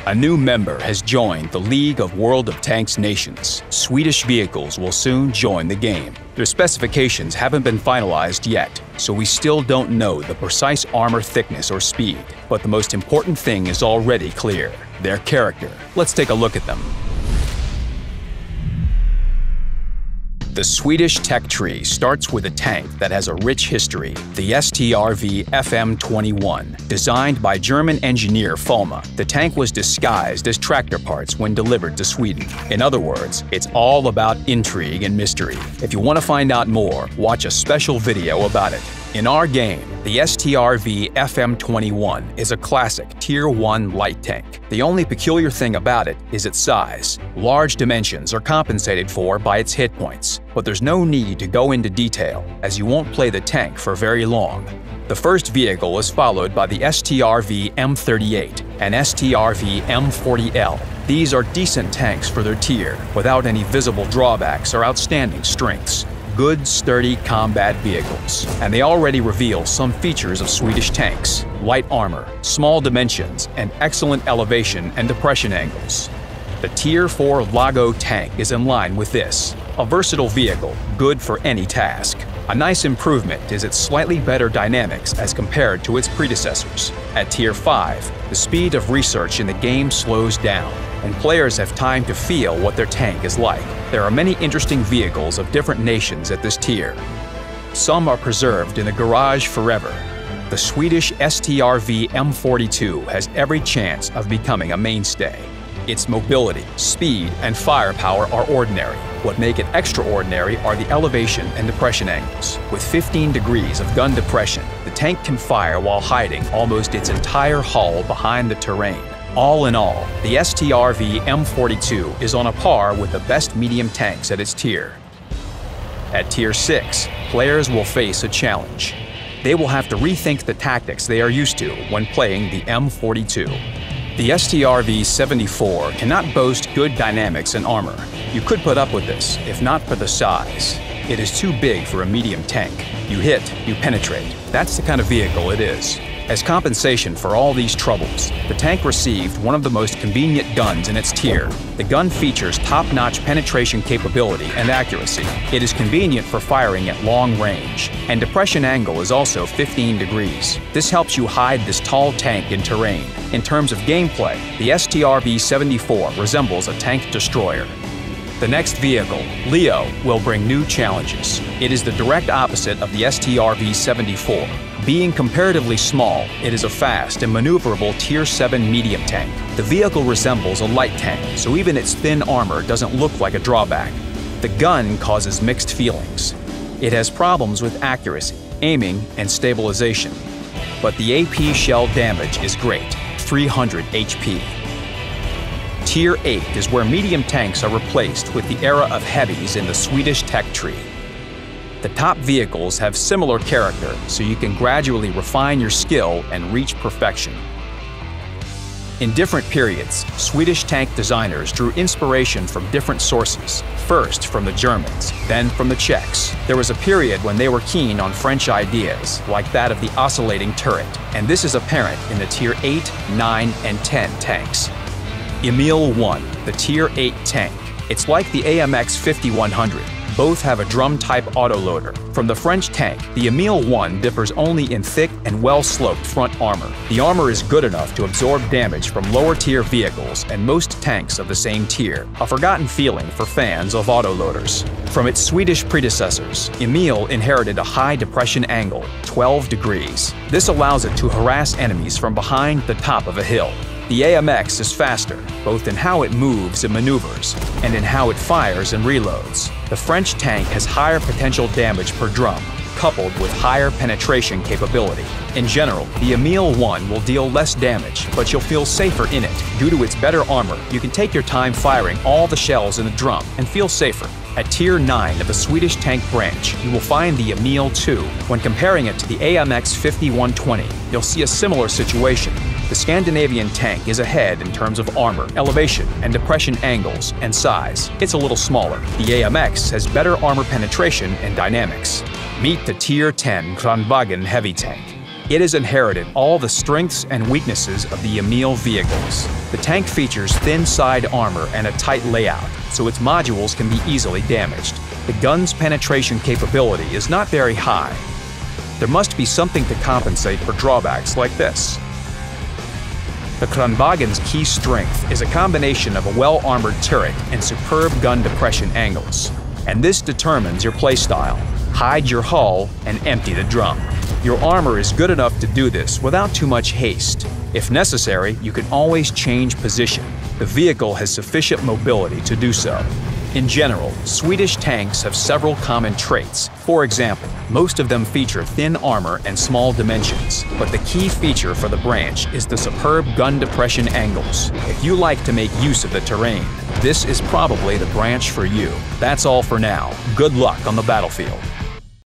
A new member has joined the League of World of Tanks nations. Swedish vehicles will soon join the game. Their specifications haven't been finalized yet, so we still don't know the precise armor thickness or speed. But the most important thing is already clear: their character. Let's take a look at them. The Swedish tech tree starts with a tank that has a rich history, the STRV FM21. Designed by German engineer Fulma, the tank was disguised as tractor parts when delivered to Sweden. In other words, it's all about intrigue and mystery. If you want to find out more, watch a special video about it. In our game, the STRV FM21 is a classic Tier 1 light tank. The only peculiar thing about it is its size. Large dimensions are compensated for by its hit points, but there's no need to go into detail, as you won't play the tank for very long. The first vehicle is followed by the STRV M38 and STRV M40L. These are decent tanks for their tier, without any visible drawbacks or outstanding strengths. Good, sturdy combat vehicles. And they already reveal some features of Swedish tanks: light armor, small dimensions, and excellent elevation and depression angles. The Tier 4 Lago tank is in line with this. A versatile vehicle, good for any task. A nice improvement is its slightly better dynamics as compared to its predecessors. At Tier 5, the speed of research in the game slows down, and players have time to feel what their tank is like. There are many interesting vehicles of different nations at this tier. Some are preserved in the garage forever. The Swedish STRV M42 has every chance of becoming a mainstay. Its mobility, speed, and firepower are ordinary. What make it extraordinary are the elevation and depression angles. With 15 degrees of gun depression, the tank can fire while hiding almost its entire hull behind the terrain. All in all, the STRV M42 is on a par with the best medium tanks at its tier. At Tier 6, players will face a challenge. They will have to rethink the tactics they are used to when playing the M42. The STRV-74 cannot boast good dynamics and armor. You could put up with this, if not for the size. It is too big for a medium tank. You hit, you penetrate. That's the kind of vehicle it is. As compensation for all these troubles, the tank received one of the most convenient guns in its tier. The gun features top-notch penetration capability and accuracy. It is convenient for firing at long range, and depression angle is also 15 degrees. This helps you hide this tall tank in terrain. In terms of gameplay, the STRV-74 resembles a tank destroyer. The next vehicle, Leo, will bring new challenges. It is the direct opposite of the STRV-74. Being comparatively small, it is a fast and maneuverable Tier 7 medium tank. The vehicle resembles a light tank, so even its thin armor doesn't look like a drawback. The gun causes mixed feelings. It has problems with accuracy, aiming, and stabilization. But the AP shell damage is great, 300 HP. Tier 8 is where medium tanks are replaced with the era of heavies in the Swedish tech tree. The top vehicles have similar character, so you can gradually refine your skill and reach perfection. In different periods, Swedish tank designers drew inspiration from different sources, first from the Germans, then from the Czechs. There was a period when they were keen on French ideas, like that of the oscillating turret, and this is apparent in the Tier 8, 9, and 10 tanks. Emil 1, the Tier 8 tank. It's like the AMX 5100. Both have a drum-type autoloader. From the French tank, the Emil 1 differs only in thick and well-sloped front armor. The armor is good enough to absorb damage from lower-tier vehicles and most tanks of the same tier, a forgotten feeling for fans of autoloaders. From its Swedish predecessors, Emil inherited a high depression angle, 12 degrees. This allows it to harass enemies from behind the top of a hill. The AMX is faster, both in how it moves and maneuvers, and in how it fires and reloads. The French tank has higher potential damage per drum, coupled with higher penetration capability. In general, the Emil 1 will deal less damage, but you'll feel safer in it. Due to its better armor, you can take your time firing all the shells in the drum and feel safer. At Tier 9 of the Swedish tank branch, you will find the Emil 2. When comparing it to the AMX 5120, you'll see a similar situation. The Scandinavian tank is ahead in terms of armor, elevation, and depression angles and size. It's a little smaller. The AMX has better armor penetration and dynamics. Meet the Tier 10 Kranvagen heavy tank. It has inherited all the strengths and weaknesses of the Emil vehicles. The tank features thin side armor and a tight layout, so its modules can be easily damaged. The gun's penetration capability is not very high. There must be something to compensate for drawbacks like this. The Kranvagen's key strength is a combination of a well-armored turret and superb gun depression angles. And this determines your playstyle. Hide your hull and empty the drum. Your armor is good enough to do this without too much haste. If necessary, you can always change position. The vehicle has sufficient mobility to do so. In general, Swedish tanks have several common traits. For example, most of them feature thin armor and small dimensions, but the key feature for the branch is the superb gun depression angles. If you like to make use of the terrain, this is probably the branch for you. That's all for now. Good luck on the battlefield.